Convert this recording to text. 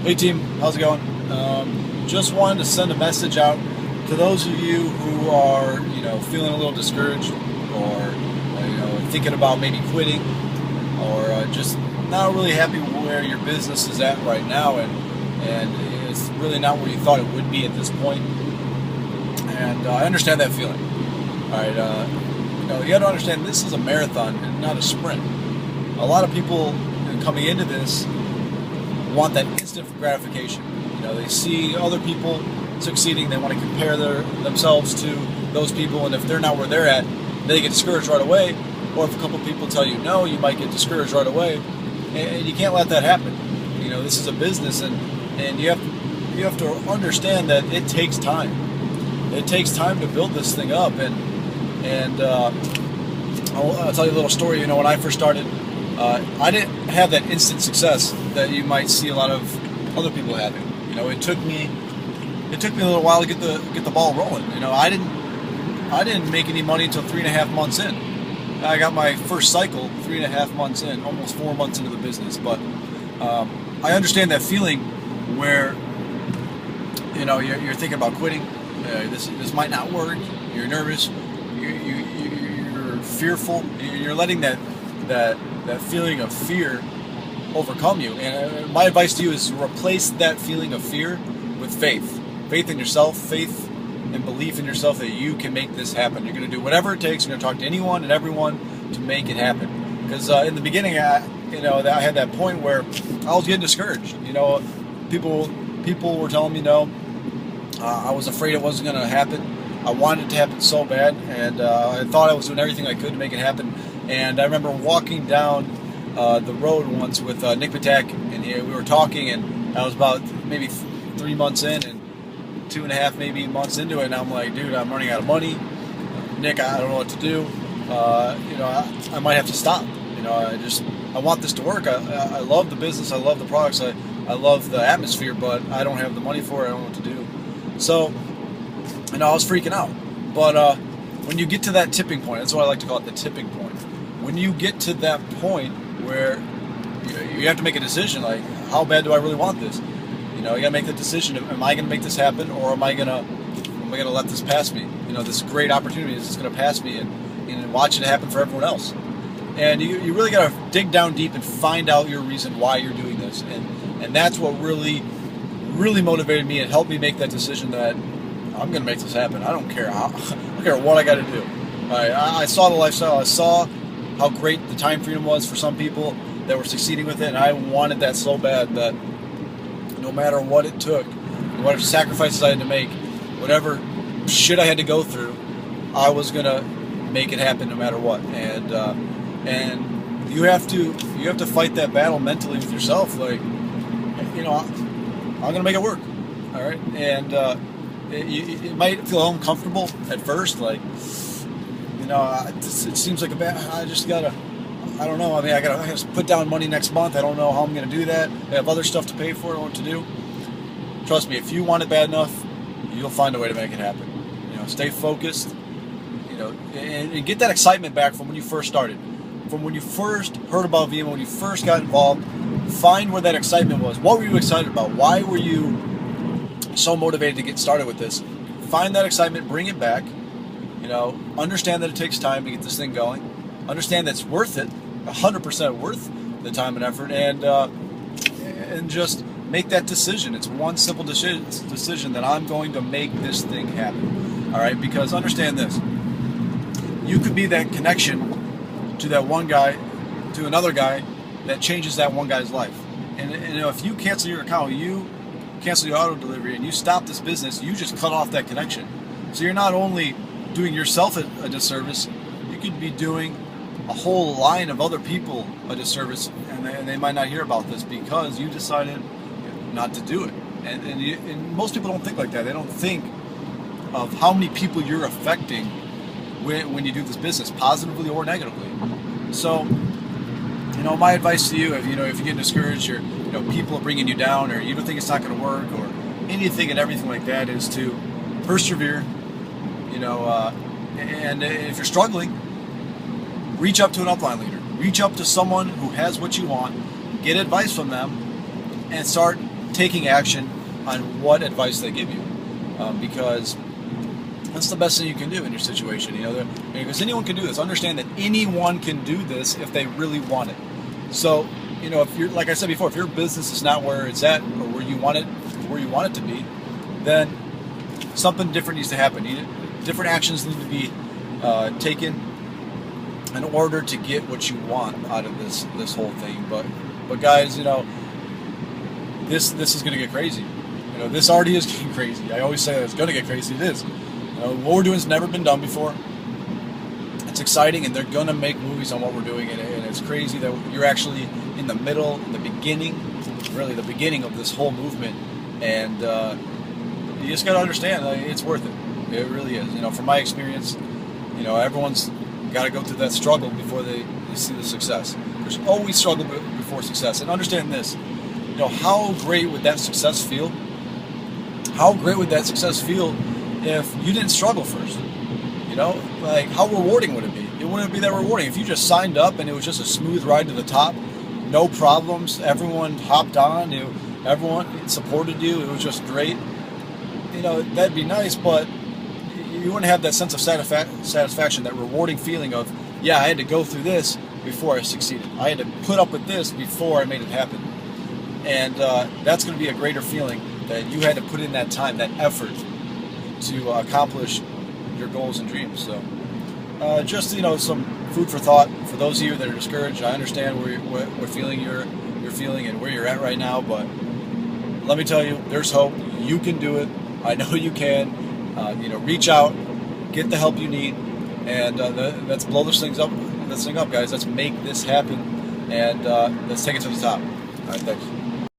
Hey team, how's it going? Just wanted to send a message out to those of you who are, feeling a little discouraged, or thinking about maybe quitting, or just not really happy where your business is at right now, and it's really not where you thought it would be at this point. And I understand that feeling. All right, you got to understand this is a marathon and not a sprint. A lot of people coming into this want that instant gratification. They see other people succeeding, they want to compare themselves to those people, and if they're not where they're at, they get discouraged right away. Or if a couple people tell you no, you might get discouraged right away, and you can't let that happen. This is a business, and you have to understand that it takes time. It takes time to build this thing up, and I'll tell you a little story. When I first started, I didn't have that instant success that you might see a lot of other people having. It took me a little while to get the ball rolling. I didn't make any money until 3.5 months in. I got my first cycle 3.5 months in, almost 4 months into the business. But I understand that feeling where you're thinking about quitting. This might not work. You're nervous. You're fearful. You're letting that feeling of fear overcome you. And my advice to you is replace that feeling of fear with faith in yourself, faith and belief in yourself that you can make this happen. You're going to do whatever it takes. You're going to talk to anyone and everyone to make it happen. Because in the beginning, I had that point where I was getting discouraged. People were telling me no. I was afraid it wasn't going to happen. I wanted it to happen so bad, and I thought I was doing everything I could to make it happen. And I remember walking down the road once with Nick Patak, and we were talking, and I was about maybe 3 months in, and 2.5 maybe months into it, and I'm like, dude, I'm running out of money. Nick, I don't know what to do. I might have to stop. I want this to work. I love the business. I love the products. I love the atmosphere, but I don't have the money for it. I don't know what to do. So, I was freaking out. But when you get to that tipping point, that's what I like to call it, the tipping point. When you get to that point where you have to make a decision, like, how bad do I really want this? You got to make the decision. Am I going to make this happen, or am I going to let this pass me? This great opportunity is just going to pass me and watch it happen for everyone else. And you really got to dig down deep and find out your reason why you're doing this. And that's what really, really motivated me and helped me make that decision that I'm going to make this happen. I don't care I don't care what I got to do. I saw the lifestyle. I saw how great the time freedom was for some people that were succeeding with it, and I wanted that so bad that no matter what it took, whatever sacrifices I had to make, whatever shit I had to go through, I was gonna make it happen no matter what. And you have to fight that battle mentally with yourself. Like, I'm gonna make it work. All right, and it might feel uncomfortable at first, like, it seems like I don't know. I gotta put down money next month. I don't know how I'm gonna do that. I have other stuff to pay for. I don't know what to do. Trust me, if you want it bad enough, you'll find a way to make it happen. Stay focused. And get that excitement back from when you first started, from when you first heard about VMO, when you first got involved. Find where that excitement was. What were you excited about? Why were you so motivated to get started with this? Find that excitement, bring it back. Understand that it takes time to get this thing going. Understand that it's worth it, 100% worth the time and effort, and just make that decision. It's one simple decision that I'm going to make this thing happen. All right, because understand this: you could be that connection to that one guy, to another guy, that changes that one guy's life. And if you cancel your account, you cancel your auto delivery, and you stop this business, you just cut off that connection. So you're not only doing yourself a disservice, you could be doing a whole line of other people a disservice, and they might not hear about this because you decided not to do it. And most people don't think like that. They don't think of how many people you're affecting when you do this business, positively or negatively. So, my advice to you, if you get discouraged, or people are bringing you down, or you don't think it's not going to work, or anything and everything like that, is to persevere. And if you're struggling, reach up to an upline leader. Reach up to someone who has what you want, get advice from them, and start taking action on what advice they give you, because that's the best thing you can do in your situation. Because anyone can do this. Understand that anyone can do this if they really want it. So, if you're, like I said before, if your business is not where it's at or where you want it to be, then something different needs to happen. Different actions need to be taken in order to get what you want out of this whole thing. But guys, this is going to get crazy. This already is getting crazy. I always say that it's going to get crazy. It is. What we're doing has never been done before. It's exciting, and they're going to make movies on what we're doing, and it's crazy that you're actually in the middle, in the beginning, really the beginning of this whole movement, and you just got to understand it's worth it. It really is. From my experience, everyone's got to go through that struggle before they see the success. There's always struggle before success, and understand this. How great would that success feel? How great would that success feel if you didn't struggle first? How rewarding would it be? It wouldn't be that rewarding if you just signed up and it was just a smooth ride to the top, no problems, everyone hopped on, everyone supported you, it was just great. That'd be nice, but you wouldn't have that sense of satisfaction, that rewarding feeling of, yeah, I had to go through this before I succeeded. I had to put up with this before I made it happen. And that's going to be a greater feeling, that you had to put in that time, that effort to accomplish your goals and dreams. So just some food for thought for those of you that are discouraged. I understand what feeling you're feeling and where you're at right now, but let me tell you, there's hope. You can do it. I know you can. Reach out, get the help you need, and let's blow this thing up, guys. Let's make this happen, and let's take it to the top. All right, thanks.